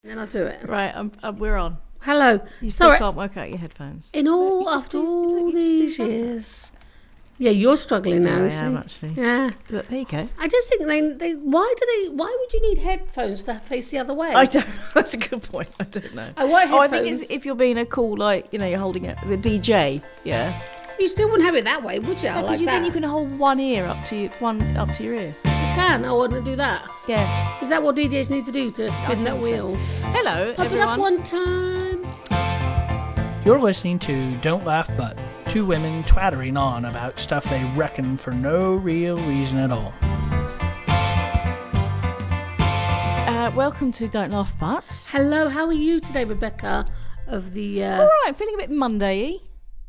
Then I'll do it. Right, we're on. Hello. You still can't work out your headphones. After all these years. Yeah, you're struggling now. Yeah, I you am see. actually. Yeah. But there you go. I just think why would you need headphones to face the other way? I don't know. That's a good point. I don't know. I think it's if you're being a cool, you're holding it, the DJ, yeah. You still wouldn't have it that way, would you? Because then you can hold one ear up to your ear. You can. I want to do that. Yeah. Is that what DJs need to do to spin that wheel? So. Hello, Pop everyone. it up one time. You're listening to Don't Laugh But, two women twattering on about stuff they reckon for no real reason at all. Welcome to Don't Laugh But. Hello, how are you today, Rebecca? Of the. All right, feeling a bit Monday-y.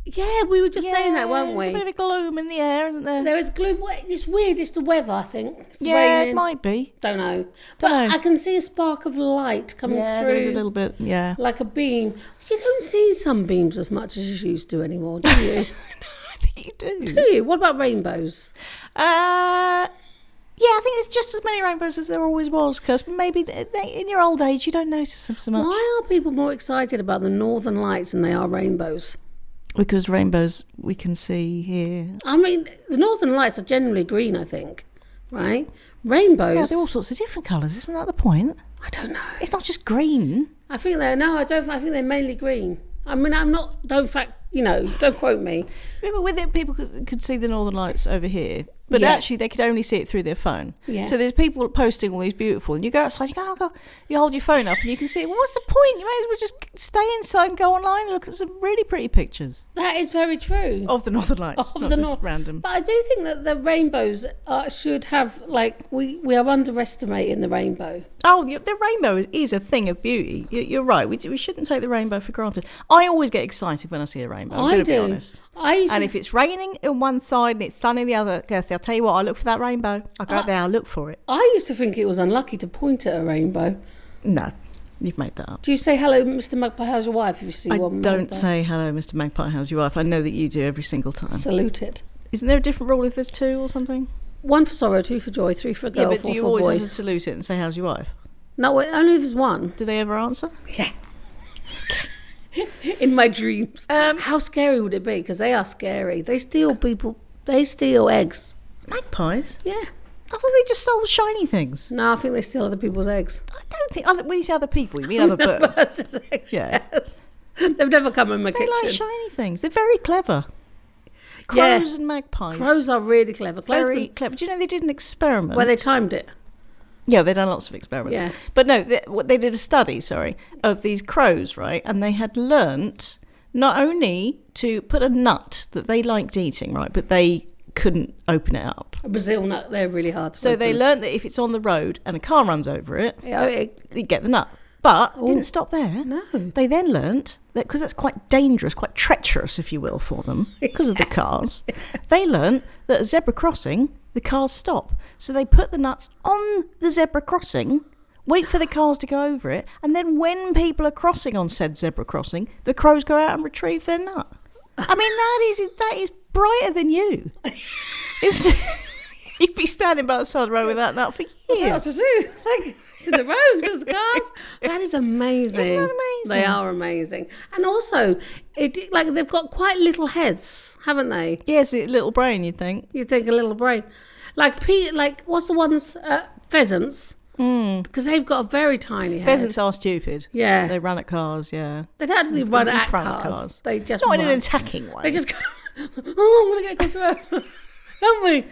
Yeah, we were just saying that, weren't we? There's a bit of a gloom in the air, isn't there? There is gloom. It's weird. It's the weather, I think. It's yeah, raining. it might be. Don't know. But I can see a spark of light coming through. Yeah, there's a little bit, yeah. Like a beam. You don't see sunbeams as much as you used to anymore, do you? No, I think you do. Do you? What about rainbows? Yeah, I think there's just as many rainbows as there always was, because maybe in your old age you don't notice them so much. Why are people more excited about the northern lights than they are rainbows? Because rainbows we can see here. I mean, the northern lights are generally green, I think, right? Rainbows... Yeah, they're all sorts of different colours, isn't that the point? I don't know. It's not just green. I think they're... No, I don't. I think they're mainly green. I mean, I'm not... Don't quote me. Remember, with it, people could see the northern lights over here, but actually they could only see it through their phone. Yeah. So there's people posting all these beautiful, and you go outside, you go, you hold your phone up, and you can see it. Well, what's the point? You may as well just stay inside and go online and look at some really pretty pictures. That is very true. Of the northern lights, not just random. But I do think that the rainbows should have, we are underestimating the rainbow. Oh, the rainbow is a thing of beauty. You're right. We shouldn't take the rainbow for granted. I always get excited when I see a rainbow. I'm going to be honest. And if it's raining on one side and it's sunny the other, Kirsty, I'll tell you what, I look for that rainbow. I go out there, I look for it. I used to think it was unlucky to point at a rainbow. No, you've made that up. Do you say, hello, Mr. Magpie, how's your wife, if you see one? I don't say, hello, Mr. Magpie, how's your wife? I know that you do every single time. Salute it. Isn't there a different rule if there's two or something? 1 for sorrow, 2 for joy, 3 for a girl, 4 for a boy. Yeah, but do you always have to salute it and say, how's your wife? No, only if there's one. Do they ever answer? Yeah. In my dreams. How scary would it be? Because they are scary. They steal eggs. Magpies? Yeah. I thought they just stole shiny things. No, I think they steal other people's eggs. I don't think... When you say other people, you mean other birds? Eggs, yeah. Yes. They've never come in my kitchen. They like shiny things. They're very clever. Crows and magpies. Crows are really clever. Very clever. Do you know they did an experiment? Where they timed it? Yeah, they've done lots of experiments. Yeah. But no, they did a study, of these crows, right? And they had learnt not only to put a nut that they liked eating, right, but they couldn't open it up. A Brazil nut, they're really hard to So open. they learnt that if it's on the road and a car runs over it, you get the nut. But it didn't stop there. No. They then learnt that, because that's quite dangerous, quite treacherous, if you will, for them, because of the cars, they learnt that at a zebra crossing, the cars stop. So they put the nuts on the zebra crossing, wait for the cars to go over it, and then when people are crossing on said zebra crossing, the crows go out and retrieve their nut. I mean, that is brighter than you, isn't it? You'd be standing by the side of the road with that nut for years. What's that to do? It's in the road, just cars. That is amazing. Isn't that amazing? They are amazing. And also, they've got quite little heads, haven't they? Yes, a little brain, you'd think. You'd think a little brain. What's the ones, pheasants? Because they've got a very tiny head. Pheasants are stupid. Yeah. They run at cars, yeah. They don't actually run in at front cars. of cars. They just Not run. in an attacking way. They just go, I'm going to get across the road. Help me.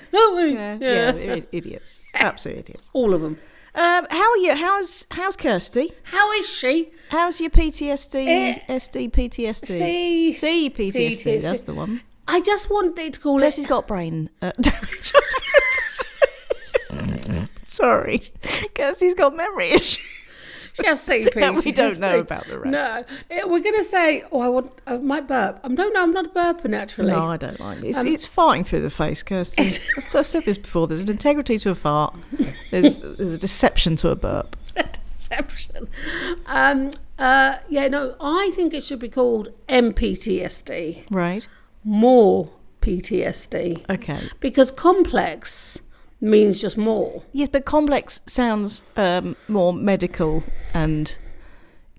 Yeah, they're idiots. Absolute idiots. All of them. How are you? How's Kirsty? How is she? How's your PTSD? PTSD? C PTSD. That's the one. I just wanted to call Kirsty's got brain damage. Sorry, Kirsty's got memory issues. She has CP. That we don't know about the rest. No, we're going to say, I might burp. I'm not a burper naturally. No, I don't like it. It's farting through the face, Kirsty. I've said this before. There's an integrity to a fart. There's a deception to a burp. Deception. I think it should be called MPTSD. Right. More PTSD. Okay. Because complex means just more. Yes, but complex sounds more medical and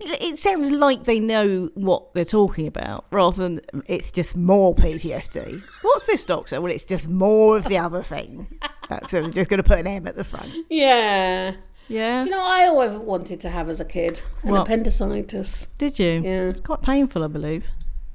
it sounds like they know what they're talking about, rather than it's just more PTSD. What's this, doctor? Well, it's just more of the other thing. So I'm just going to put an M at the front. Yeah. Yeah. Do you know what I always wanted to have as a kid? An What? appendicitis. Did you? Yeah. Quite painful, I believe.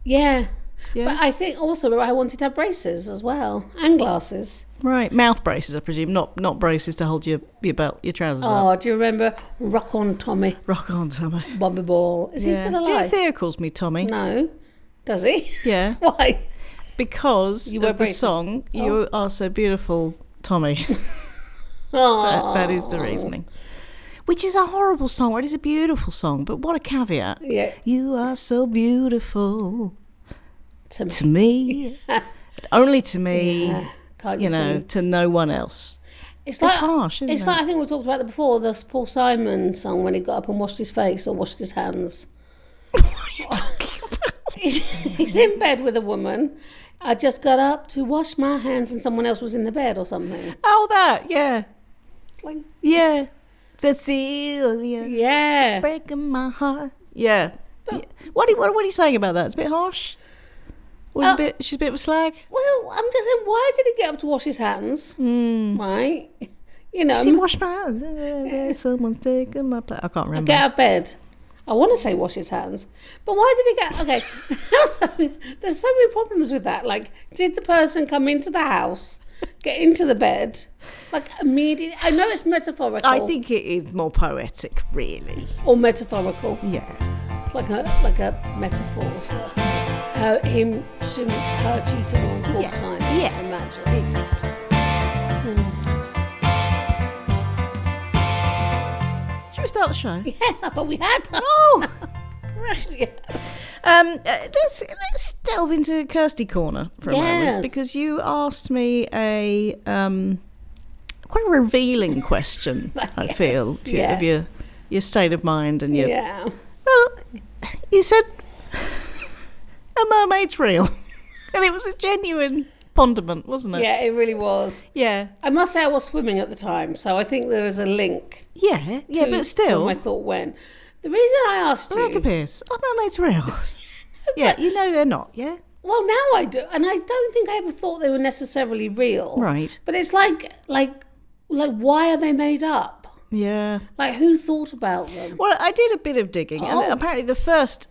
Yeah. Yeah. But I think also I wanted to have braces as well. And glasses. Right. Mouth braces, I presume. Not braces to hold your belt, your trousers up. Oh, do you remember Rock On Tommy? Rock on, Tommy. Bobby Ball. Is he still Do you know alive? Theo calls me Tommy? No. Does he? Yeah. Why? Because You wear of the braces? song, You Are So Beautiful, Tommy. Oh. That is the reasoning. Which is a horrible song. It is a beautiful song, but what a caveat. Yeah. You are so beautiful To me. to me. Only to me, Yeah. Can't you know, see. to no one else. It's harsh, isn't it's it? like, I think we talked about it before, the Paul Simon song when he got up and washed his face or washed his hands. What are you talking about? He's in bed with a woman. I just got up to wash my hands and someone else was in the bed or something. Oh, that, yeah. Like, Yeah. Cecilia, yeah. breaking my heart. Yeah. Yeah. What are you saying about that? It's a bit harsh? She's a bit of a slag? Well, I'm just saying, why did he get up to wash his hands? Right? You know, See, wash my hands. Someone's taking my place. I can't remember. get out of bed. I want to say wash his hands. But why did he get... Okay. Also, there's so many problems with that. Like, did the person come into the house, get into the bed, like, immediately... I know it's metaphorical. I think it is more poetic, really. Or metaphorical. Yeah. It's like a metaphor for her cheating on Paul Simon. Yeah. Imagine. Exactly. Should we start the show? Yes, I thought we had. Oh! Right. Yes. Let's delve into Kirsty Corner for a moment, Yes. because you asked me a quite a revealing question. I feel of your state of mind and your Yeah. well, you said a mermaid's real, and it was a genuine ponderment, wasn't it? Yeah, it really was. Yeah, I must say I was swimming at the time, so I think there is a link. yeah, to but still, where my thought went. The reason I asked you... Rebecca Pierce, are mermaids real? Yeah, you know they're not. Yeah, Well, now I do, and I don't think I ever thought they were necessarily real. right. But it's like why are they made up? Yeah. Like, who thought about them? Well, I did a bit of digging, Oh. and apparently the first,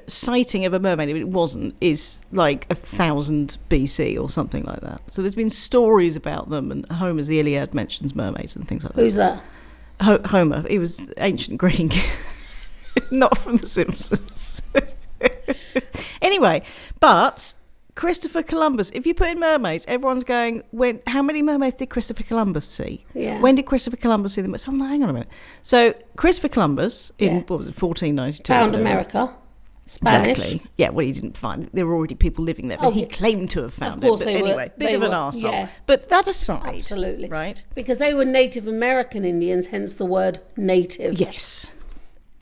sighting of a mermaid, if it wasn't, is like 1000 BC or something like that. So there's been stories about them, and Homer's The Iliad mentions mermaids and things like that. Who's that? Homer. He was ancient Greek, not from The Simpsons. Anyway, but Christopher Columbus, if you put in mermaids, everyone's going, how many mermaids did Christopher Columbus see? Yeah. When did Christopher Columbus see them? So I'm like, hang on a minute. So Christopher Columbus in, Yeah. what was it, 1492? Found whatever. America. Spanish. Exactly. Yeah, well, he didn't find there were already people living there, but Oh, he yeah. claimed to have found Of course it. But they were- anyway, bit they of an were, arsehole. yeah. But that aside, Absolutely. right? Because they were Native American Indians, hence the word native. Yes.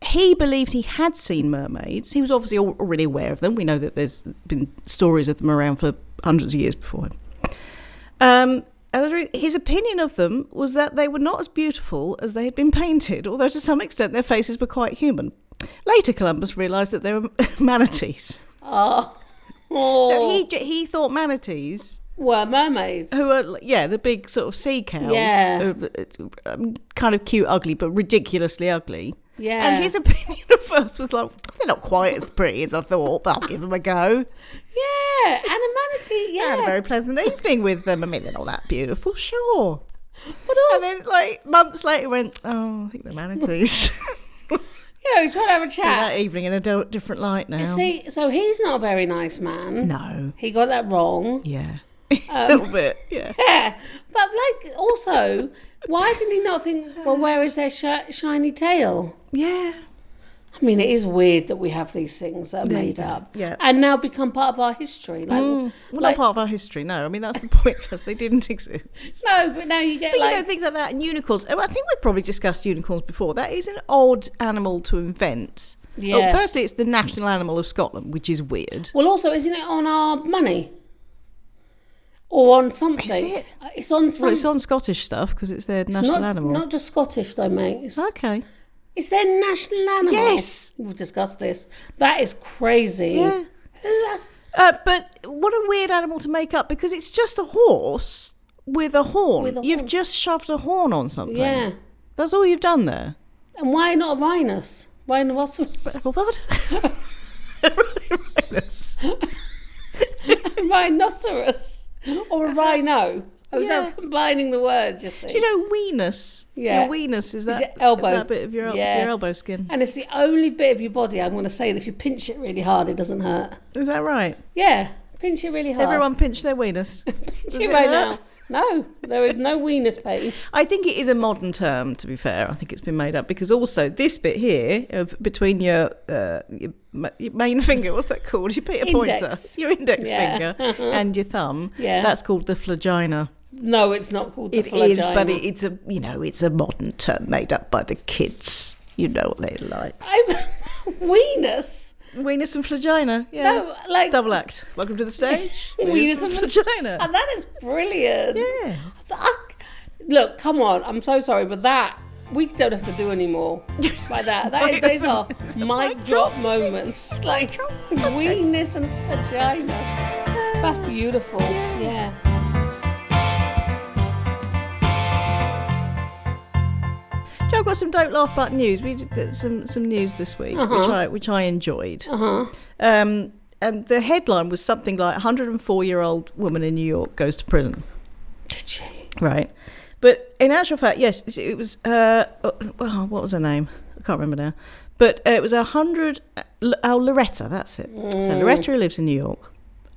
He believed he had seen mermaids. He was obviously already aware of them. We know that there's been stories of them around for hundreds of years before him. And his opinion of them was that they were not as beautiful as they had been painted, although to some extent their faces were quite human. Later, Columbus realised that they were manatees. Oh. So he thought manatees, were mermaids. who are, the big sort of sea cows, Yeah. kind of cute, ugly, but ridiculously ugly. Yeah. And his opinion at first was like, they're not quite as pretty as I thought, but I'll give them a go. Yeah, and a manatee, I had a yeah. very pleasant evening with them. I mean, they're not that beautiful, sure. But And also, then, like, months later, went, I think they're manatees. he's trying to have a See that chat. evening in a different light now. See, so he's not a very nice man. No. He got that wrong. Yeah. A little bit, yeah. Yeah, but like, also, why did he not think, well, where is their shiny tail? Yeah. I mean, it is weird that we have these things that are made up, yeah. and now become part of our history. Like, Well, like not part of our history, no. I mean, that's the point, because they didn't exist. no, but now you get But, like, things like that, and unicorns. I think we've probably discussed unicorns before. That is an odd animal to invent. Yeah. Well, firstly, it's the national animal of Scotland, which is weird. well, also, isn't it on our money or on something? Is it? It's on some. Well, it's on Scottish stuff, because it's their national animal. Not just Scottish though, mate. It's, Okay. It's their national animal. Yes. We've discussed this. That is crazy. Yeah. But what a weird animal to make up, because it's just a horse with a horn. You've just shoved a horn on something. Yeah. That's all you've done there. And why not a rhinus? Rhinoceros? What? Rhinus. Rhinoceros. Or a rhino. I was combining the words, you see. Do you know weenus? Yeah. Your weenus is that, your elbow. That bit of your, your elbow skin. And it's the only bit of your body, I'm going to say, that if you pinch it really hard, it doesn't hurt. Is that right? Yeah. Pinch it really hard. Everyone pinch their weenus. Pinch it right now. No, there is no weenus pain. I think it is a modern term, to be fair. I think it's been made up because also this bit here, between your main finger, what's that called? Your pointer. Your index finger and your thumb. Yeah. That's called the flagina. No, it's not called the flagina. It is, but it's a modern term made up by the kids. You know what they like. Weenus? Weenus and flagina, yeah. No, like... Double act. Welcome to the stage. Weenus and flagina. And that is brilliant. Yeah. Look, come on. I'm so sorry, but that... We don't have to do anymore like that. These are mic drop moments. Like, weenus and vagina. That's beautiful. Yeah. I've got some Don't Laugh But news. We did some news this week, which I enjoyed. And the headline was something like 104-year-old woman in New York goes to prison. Did she? Right. But in actual fact, yes, it was, what was her name? I can't remember now. But it was Loretta, that's it. So Loretta lives in New York.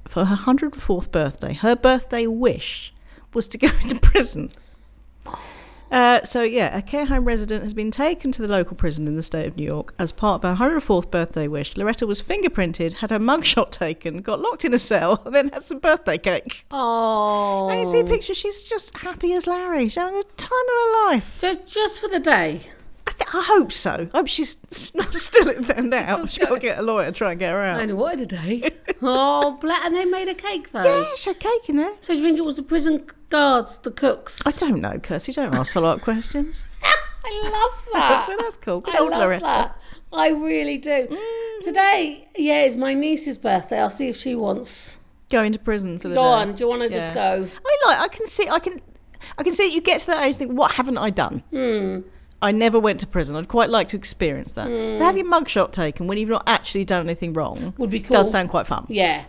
For her 104th birthday, her birthday wish was to go into prison. A care home resident has been taken to the local prison in the state of New York as part of her 104th birthday wish. Loretta was fingerprinted, had her mugshot taken, got locked in a cell, and then had some birthday cake. Oh. And you see a picture, she's just happy as Larry. She's having the time of her life. Just for the day? I hope so. I hope she's not still in there now. She's got to get a lawyer to try and get her out. I know, what a day. And they made a cake, though? Yeah, she had cake in there. So do you think it was the prison guards, the cooks? I don't know, Kirsty. Don't ask follow-up questions. I love that. Well, that's cool. Good I old love Loretta. that. I really do. Today, is my niece's birthday. I'll see if she wants... Go into prison for the day. Go on. Do you want to just go? I can see that you get to that age and think, what haven't I done? I never went to prison. I'd quite like to experience that. To have your mugshot taken when you've not actually done anything wrong would be cool. Does sound quite fun. Yeah.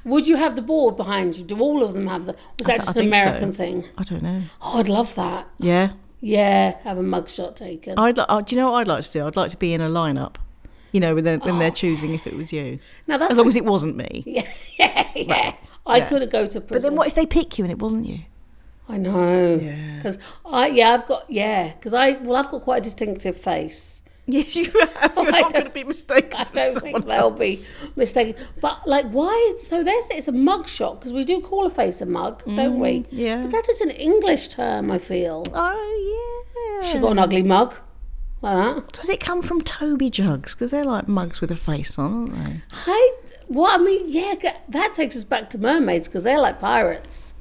Would you have the board behind you? Do all of them have the... Was that just an American thing? I don't know. Oh, I'd love that. Yeah? Yeah, have a mugshot taken. Do you know what I'd like to do? I'd like to be in a lineup. You know, when they're choosing if it was you. Now that's as long as it wasn't me. Yeah. Right. I couldn't go to prison. But then what if they pick you and it wasn't you? I know. Yeah. Because I've got quite a distinctive face. Yes, you have. You're not going to be mistaken. I don't think they'll be mistaken. But like, why? So it's a mug shot, because we do call a face a mug, don't we? Yeah. But that is an English term, I feel. Oh yeah. She got an ugly mug, like that. Does it come from Toby Jugs? Because they're like mugs with a face on, aren't they? That takes us back to Mermaids, because they're like pirates,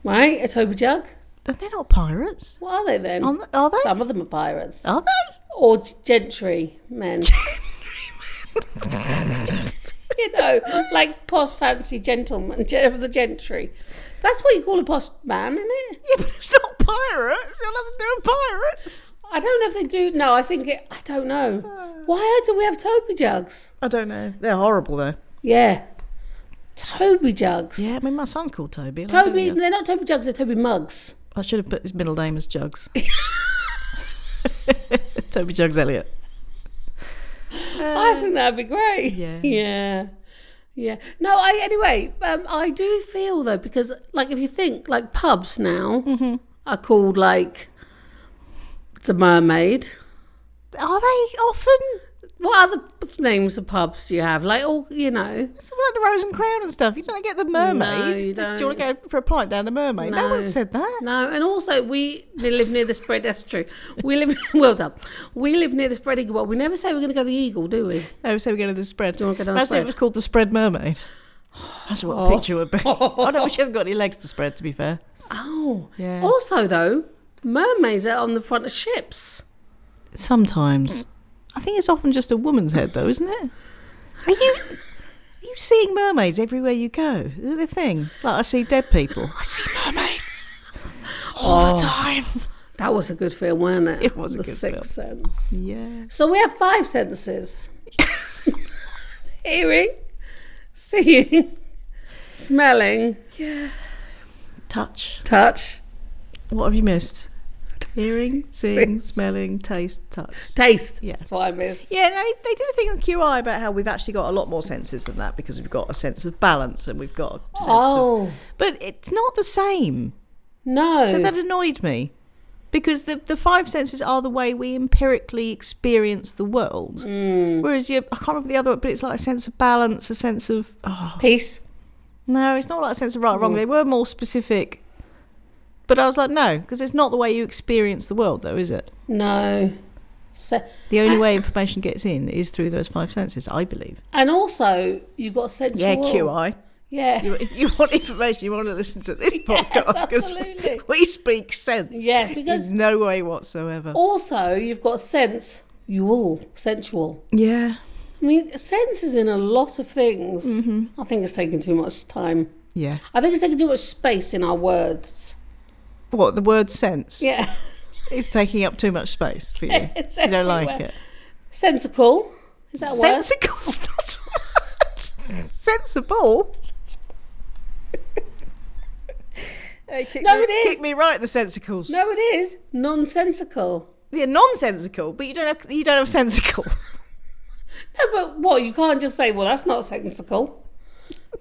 right? A Toby Jug. But they're not pirates. What are they then? Are they? Some of them are pirates. Are they? Or gentry men. You know, like posh fancy gentlemen of the gentry. That's what you call a posh man, isn't it? Yeah, but it's not pirates. It's got nothing to do with pirates. I don't know if they do. No, I don't know. Why do we have Toby Jugs? I don't know. They're horrible though. Yeah. Toby Jugs. Yeah, I mean my son's called Toby. Toby, they're not Toby Jugs, they're Toby Mugs. I should have put his middle name as Jugs. Toby Jugs Elliott. I think that'd be great. Yeah. No, I do feel though, because like if you think like pubs now are called like the Mermaid. Are they often? What other names of pubs do you have? Like, you know. It's like the Rose and Crown and stuff. You don't get the Mermaid. No, you don't. Do you want to go for a pint down the Mermaid? No one said that. No, and also we live near the spread. That's true. Well done. We live near the spread Eagle. Well, we never say we're going to go to the Eagle, do we? No, we say we go to the spread. Do you want to go down the Imagine spread? it was called the Spread Mermaid. That's what a picture would be. I know she hasn't got any legs to spread, to be fair. Oh. Yeah. Also, though, mermaids are on the front of ships. Sometimes. I think it's often just a woman's head, though, isn't it? Are you seeing mermaids everywhere you go? Is it a thing? Like, I see dead people. I see mermaids all the time. That was a good film, wasn't it? It was a The good Sixth film. Sense. Yeah. So we have 5 senses. Hearing, seeing, smelling, Touch. What have you missed? Hearing, seeing, smelling, taste, touch. taste. Yeah. That's what I miss. Yeah, no, they did a thing on QI about how we've actually got a lot more senses than that because we've got a sense of balance and we've got a sense of... But it's not the same. No. So that annoyed me. Because the 5 senses are the way we empirically experience the world. Whereas I can't remember the other one, but it's like a sense of balance, a sense of... Peace. No, it's not like a sense of right or wrong. They were more specific. But I was like, no, because it's not the way you experience the world, though, is it? No. The only way information gets in is through those 5 senses, I believe. And also, you've got sensual. Yeah, QI. Yeah. You want information, you want to listen to this podcast because absolutely. we speak sense. Yes, because in no way whatsoever. Also, you've got sensual. Yeah. I mean, sense is in a lot of things. I think it's taking too much time. Yeah. I think it's taking too much space in our words. What, the word sense? Yeah. It's taking up too much space for you. It's You don't like everywhere. it. Sensical. Is that a word? Sensicle's not a word. Sensible. Hey, No, it is. Kick me right, the sensicles. No, it is nonsensical. Yeah, nonsensical, but you don't have sensical. No, but what? You can't just say, well, that's not sensical.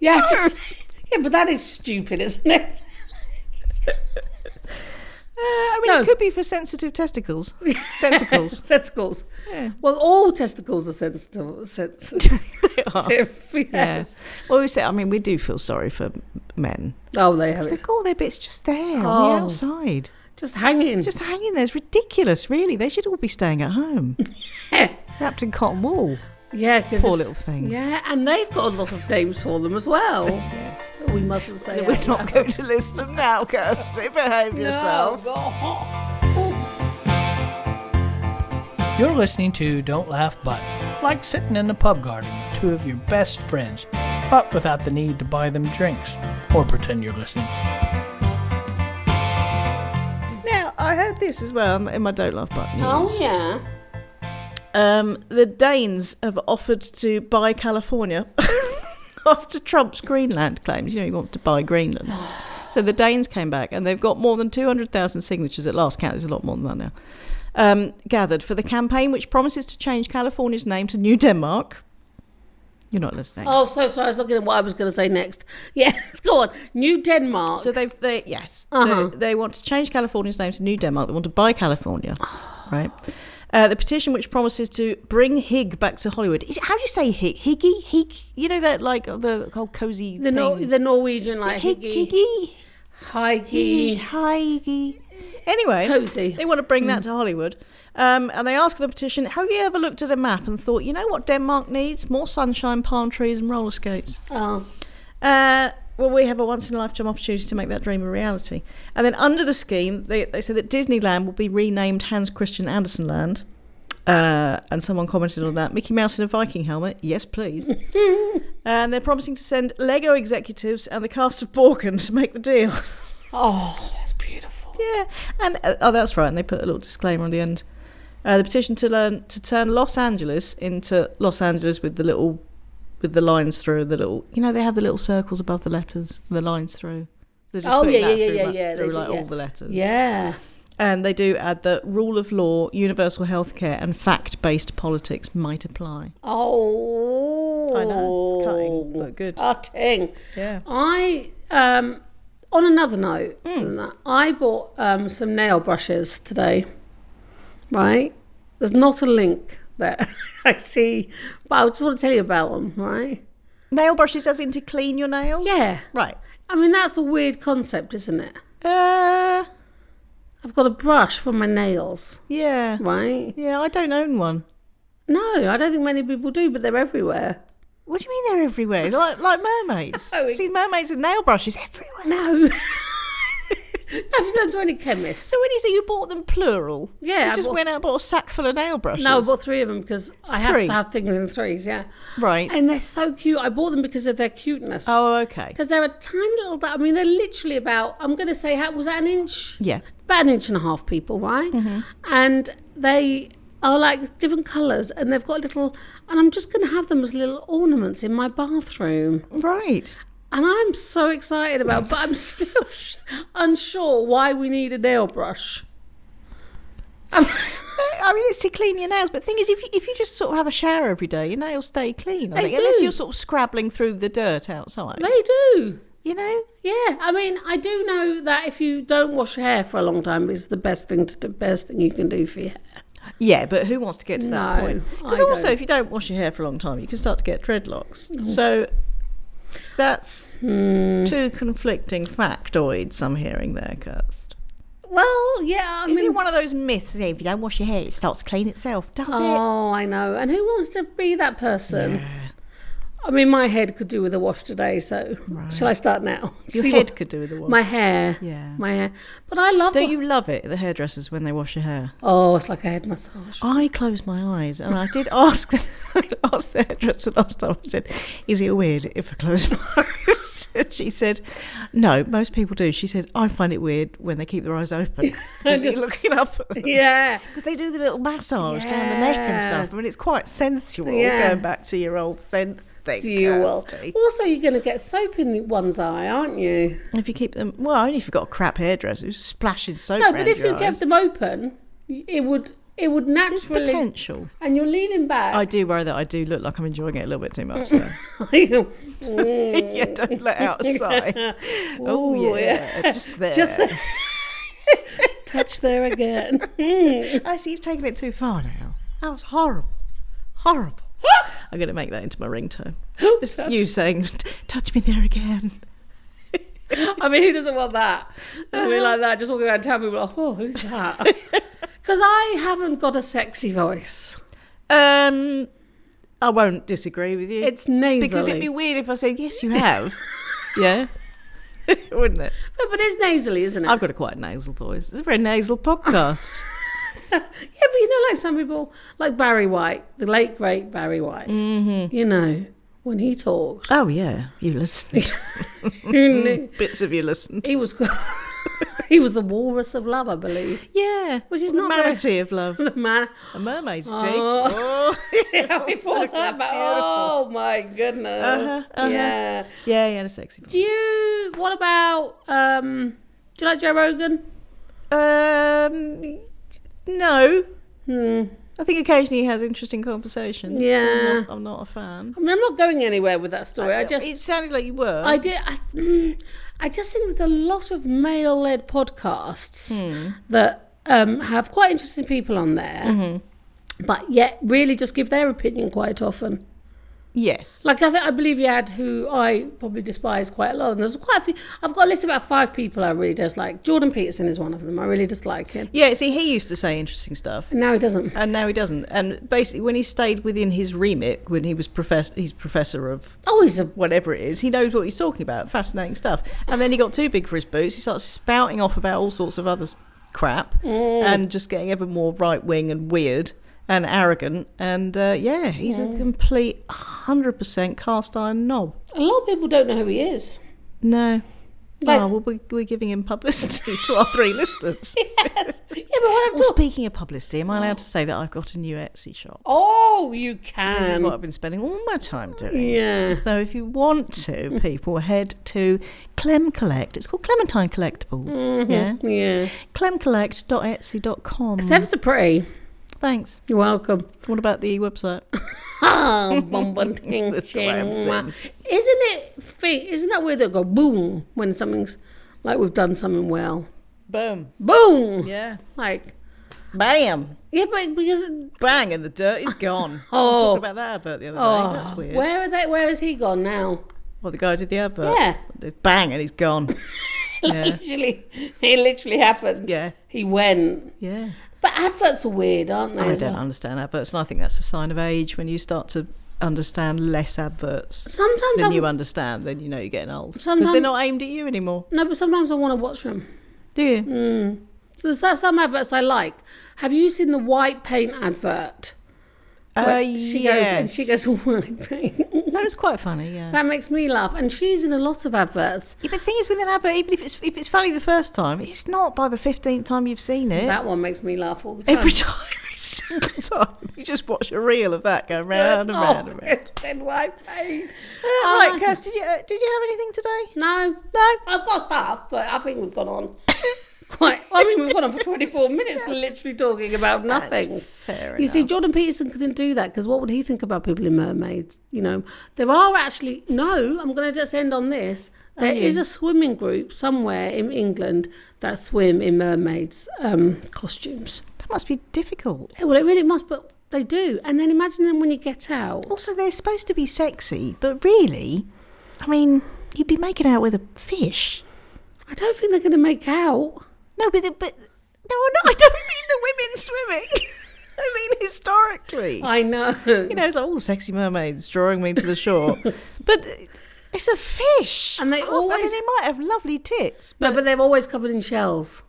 Yeah, yeah, but that is stupid, isn't it? I mean, No. it could be for sensitive testicles. Sensicles. Sensicles. Yeah. Well, all testicles are sensitive. They are. Yes. Well, we do feel sorry for men. Oh, they have They've it. got all their bits just there on Oh. the outside. Just hanging. Just hanging there. It's ridiculous, really. They should all be staying at home. Wrapped in cotton wool. Yeah, because Poor little things. Yeah, and they've got a lot of names for them as well. Yeah. We mustn't say. We're not going to list them now, Kirsty. Behave yourself. No, God. You're listening to Don't Laugh But, like sitting in the pub garden with 2 of your best friends, but without the need to buy them drinks or pretend you're listening. Now, I heard this as well in my Don't Laugh But news. Oh yeah. The Danes have offered to buy California after Trump's Greenland claims. He wants to buy Greenland. So the Danes came back and they've got more than 200,000 signatures at last count. There's a lot more than that now. Gathered for the campaign which promises to change California's name to New Denmark. You're not listening. Oh, so sorry. I was looking at what I was going to say next. Yes, go on. New Denmark. So So they want to change California's name to New Denmark. They want to buy California, right? The petition, which promises to bring Hig back to Hollywood. How do you say Hig? Higgy? Hig? You know that, like, the whole cozy the thing? the Norwegian, like Higgy? Higgy. Higgy. Anyway, Cozy. they want to bring that to Hollywood. And they ask the petition, have you ever looked at a map and thought, you know what Denmark needs? More sunshine, palm trees and roller skates. Oh. Well, we have a once-in-a-lifetime opportunity to make that dream a reality. And then under the scheme, they said that Disneyland will be renamed Hans Christian Andersen Land. And someone commented on that. Mickey Mouse in a Viking helmet. Yes, please. And they're promising to send Lego executives and the cast of Borgen to make the deal. Oh, that's beautiful. Yeah. And, that's right. And they put a little disclaimer on the end. The petition to turn Los Angeles into Los Angeles with the lines through, the little, they have the little circles above the letters, the lines through. So they're just putting that through all the letters. Yeah. And they do add that rule of law, universal healthcare, and fact-based politics might apply. Oh. I know, cutting, but good. Cutting. Yeah. I, on another note, I bought some nail brushes today, right? There's not a link that I see, but I just want to tell you about them, right? Nail brushes as in to clean your nails? Yeah. Right. I mean, that's a weird concept, isn't it? I've got a brush for my nails, Yeah. right? Yeah, I don't own one. No, I don't think many people do, but they're everywhere. What do you mean they're everywhere? It's like mermaids. No, See mermaids and nail brushes everywhere. No. if you go to any chemist. So when you say you bought them plural, Yeah, you just went out and bought a sack full of nail brushes. No, I bought 3 of them because I have 3? to have things in 3s, yeah. Right. And they're so cute. I bought them because of their cuteness. Oh, okay. Because they're a tiny little, I mean, they're literally about, I'm going to say, was that an inch? Yeah. About 1.5 inches, people, right? Mm-hmm. And they are like different colours and they've got little, and I'm just going to have them as little ornaments in my bathroom. Right. And I'm so excited about it, but I'm still unsure why we need a nail brush. I mean, it's to clean your nails, but the thing is, if you just sort of have a shower every day, your nails stay clean. I think, unless you're sort of scrabbling through the dirt outside. They do. You know? Yeah, I mean, I do know that if you don't wash your hair for a long time, it's the best thing you can do for your hair. Yeah, but who wants to get to that point? Because also, if you don't wash your hair for a long time, you can start to get dreadlocks. Mm. So that's 2 conflicting factoids I'm hearing there, Kirst. Well, yeah, I mean... Is it one of those myths that if you don't wash your hair, it starts to clean itself? Does it? Oh, I know. And who wants to be that person? Yeah. I mean, my head could do with a wash today, so shall I start now? Your head could do with a wash. My hair. Yeah. My hair. But I love Don't you love it, the hairdressers, when they wash your hair? Oh, it's like a head massage. I closed my eyes and I did ask the hairdresser last time. I said, is it weird if I close my eyes? And she said, no, most people do. She said, I find it weird when they keep their eyes open because you're looking up at them. Yeah. Because they do the little massage down the neck and stuff. I mean, it's quite sensual, going back to your old sense. You will. Also, you're going to get soap in one's eye, aren't you? If you keep them, well, only if you've got a crap hairdresser who's splashing soap. No, but if you eyes. kept them open, it would naturally. There's potential. And you're leaning back. I do worry that I do look like I'm enjoying it a little bit too much. So. Yeah, don't let out a sigh. Oh yeah, just there. Just touch there again. I see you've taken it too far now. That was horrible. I'm going to make that into my ringtone. Just you saying, touch me there again. I mean, who doesn't want that? I mean, like that, just walking around town, people are like, oh, who's that? Because I haven't got a sexy voice. I won't disagree with you. It's nasally. Because it'd be weird if I said, yes, you have. Yeah. Wouldn't it? But it's nasally, isn't it? I've got a quite nasal voice. It's a very nasal podcast. Yeah, but you know, like some people, like Barry White, the late great Barry White. Mm-hmm. You know, when he talked. Oh yeah, you listened. Bits of you listened. He was the walrus of love, I believe. Yeah, which is the not manatee of love. The man. A mermaid. Oh. See? Yeah, we brought that back. Oh my goodness. Yeah. Yeah, he had a sexy voice. What about? Do you like Joe Rogan? No. I think occasionally he has interesting conversations. Yeah. I'm not a fan. I mean, I'm not going anywhere with that story. It sounded like you were. I did. I just think there's a lot of male-led podcasts that have quite interesting people on there, but yet really just give their opinion quite often. Yes. Like I believe you had who I probably despise quite a lot. And there's quite a few. I've got a list of about 5 people I really dislike. Jordan Peterson is one of them. I really dislike him. Yeah, see, he used to say interesting stuff. And now he doesn't. And basically, when he stayed within his remit, when he was he's professor of whatever it is, he knows what he's talking about. Fascinating stuff. And then he got too big for his boots. He started spouting off about all sorts of other crap and just getting ever more right wing and weird and arrogant, and he's a complete 100% cast iron knob. A lot of people don't know who he is. No. We're giving him publicity to our 3 listeners. Yes. Yeah, but speaking of publicity, am I allowed to say that I've got a new Etsy shop? Oh, you can. This is what I've been spending all my time doing. Yeah. So if you want to, people, head to Clem Collect. It's called Clementine Collectibles. Mm-hmm. Yeah. clemcollect.etsy.com. It's ever so pretty. Thanks. You're welcome. What about the website? Isn't that weird that go boom when something's like we've done something well? Boom. Yeah. Like bam. Yeah, but because bang and the dirt is gone. Oh. I was talking about that advert the other day. That's weird. Where has he gone now? Well, the guy who did the advert. Yeah. Bang and he's gone. It literally happened. Yeah. He went. Yeah. But adverts are weird, aren't they? I don't understand adverts, and I think that's a sign of age when you start to understand less adverts than you understand, then you know you're getting old. Because they're not aimed at you anymore. No, but sometimes I want to watch them. Do you? So there's some adverts I like. Have you seen the white paint advert? She goes white paint. That was quite funny, yeah. That makes me laugh. And she's in a lot of adverts. Yeah, but the thing is with an advert, even if it's funny the first time, it's not by the 15th time you've seen it. That one makes me laugh all the time. Every time, every single time. You just watch a reel of that going round and round and round. It's in white paint. Right, Kirst, did you have anything today? No. No? I've got stuff, but I think we've gone on we've gone on for 24 minutes literally talking about nothing. That's fair You see, enough. Jordan Peterson couldn't do that because what would he think about people in Mermaids? You know, there are actually, I'm going to just end on this. There is a swimming group somewhere in England that swim in Mermaids costumes. That must be difficult. Well, it really must, but they do. And then imagine them when you get out. Also, they're supposed to be sexy, but really, I mean, you'd be making out with a fish. I don't think they're going to make out. No, but no, I don't mean the women swimming. I mean historically. I know. You know, it's like, sexy mermaids drawing me to the shore. But it's a fish. And they I mean, always... they might have lovely tits. But they're always covered in shells.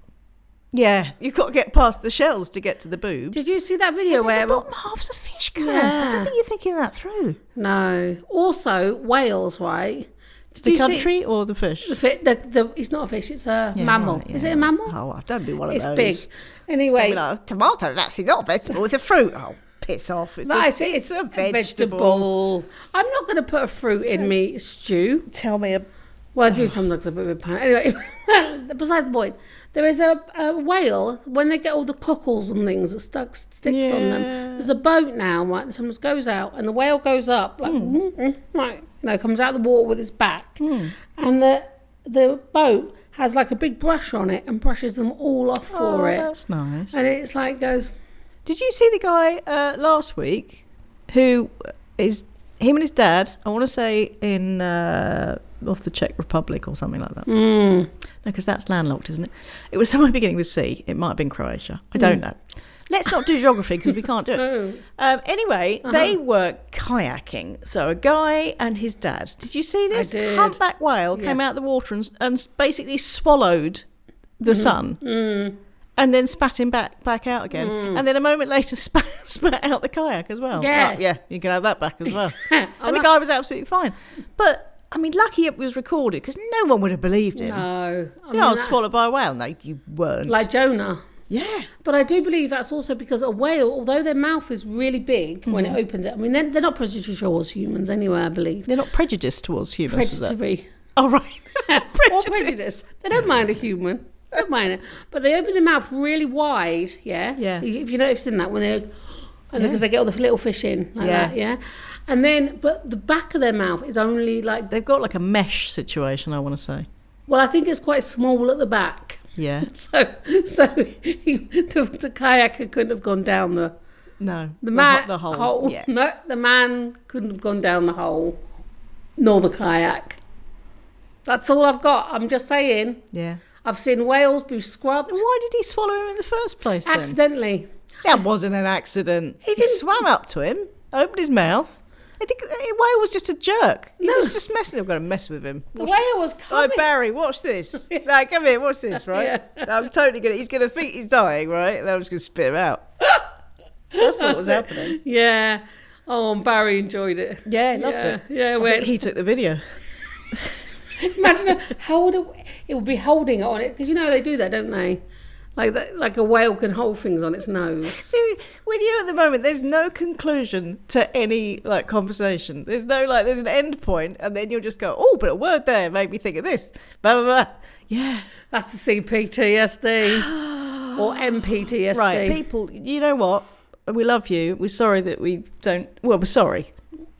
Yeah, you've got to get past the shells to get to the boobs. Did you see that video where... The bottom half's a fish, Kirst. Yeah. I don't think you're thinking that through. No. Also, whales, right? Did The you country see... or the fish? It's not a fish, it's a mammal. Right, yeah. Is it a mammal? Oh, don't be one of It's those. big. Anyway... Don't be like, tomato, that's not a vegetable, it's a fruit. Oh, piss off. It's a vegetable. I'm not going to put a fruit in me stew. Tell me Well, I do sometimes a bit of a pan. Anyway, besides the point, there is a whale, when they get all the cockles and things that sticks on them, there's a boat now, right? Someone goes out and the whale goes up, comes out of the water with its back. And the boat has like a big brush on it and brushes them all off for it. That's nice. And it's like goes... Did you see the guy last week who is him and his dad, I want to say in off the Czech Republic or something like that. No, because that's landlocked, isn't it? It was somewhere beginning with C. It might have been Croatia. I don't know. Let's not do geography because we can't do it. Anyway, they were kayaking. So a guy and his dad. Did you see this? I did. Humpback whale came out of the water and basically swallowed the son. And then spat him back out again. And then a moment later spat out the kayak as well. Yeah. Oh, yeah, you can have that back as well. And the guy was absolutely fine. But, I mean, lucky it was recorded because no one would have believed him. No. I was swallowed by a whale. No, you weren't. Like Jonah. Yeah. But I do believe that's also because a whale, although their mouth is really big when it opens it, I mean, they're not prejudiced towards humans anyway, I believe. They're not prejudiced towards humans. Predatory. Oh, right. Or prejudiced. They don't mind a human. Don't mind it. But they open their mouth really wide, yeah? Yeah. If you notice in that, when they're... Because they get all the little fish in, like that, yeah? And then, but the back of their mouth is only like... They've got like a mesh situation, I want to say. Well, I think it's quite small at the back. Yeah. So the kayaker couldn't have gone down the... No. The hole. Yeah. No, the man couldn't have gone down the hole, nor the kayak. That's all I've got. I'm just saying. Yeah. I've seen whales be scrubbed. Why did he swallow him in the first place then? Accidentally. That wasn't an accident. He swam up to him, opened his mouth. I think the whale was just a jerk. He was just messing. I'm going to mess with him. The whale was coming. Oh, Barry, watch this. No, come here, watch this, right? Yeah. I'm totally going to... He's going to think he's dying, right? And I'm just going to spit him out. That's what was happening. Yeah. Oh, and Barry enjoed it. Yeah, he loved it. Yeah, I think he took the video. Imagine how would it would be holding it on it, because you know they do that, don't they? Like that, like a whale can hold things on its nose. See, with you at the moment, there's no conclusion to any like conversation. There's no like, there's an end point, and then you'll just go, oh, but a word there made me think of this. Blah blah blah. Yeah, that's the CPTSD or MPTSD. Right, people. You know what? We love you. We're sorry that we don't. Well, we're sorry.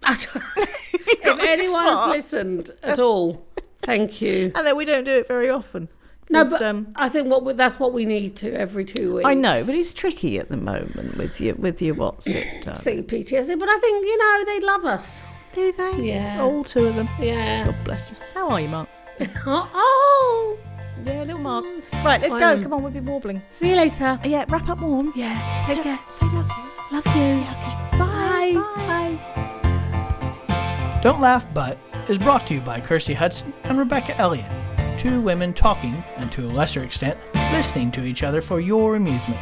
If anyone's listened at all, thank you. And then we don't do it very often. No, but I think that's what we need to every 2 weeks. I know, but it's tricky at the moment with your what's it? CPTSD, but I think, they love us. Do they? Yeah. All two of them. Yeah. God bless you. How are you, Mark? Oh! Yeah, little Mark. Right, let's go. Come on, we've been warbling. See you later. Yeah, wrap up warm. Yeah, take care. Say love you. Love you. Yeah, okay. Bye. Bye. Don't Laugh But is brought to you by Kirsty Hudson and Rebecca Elliott, two women talking, and to a lesser extent, listening to each other for your amusement.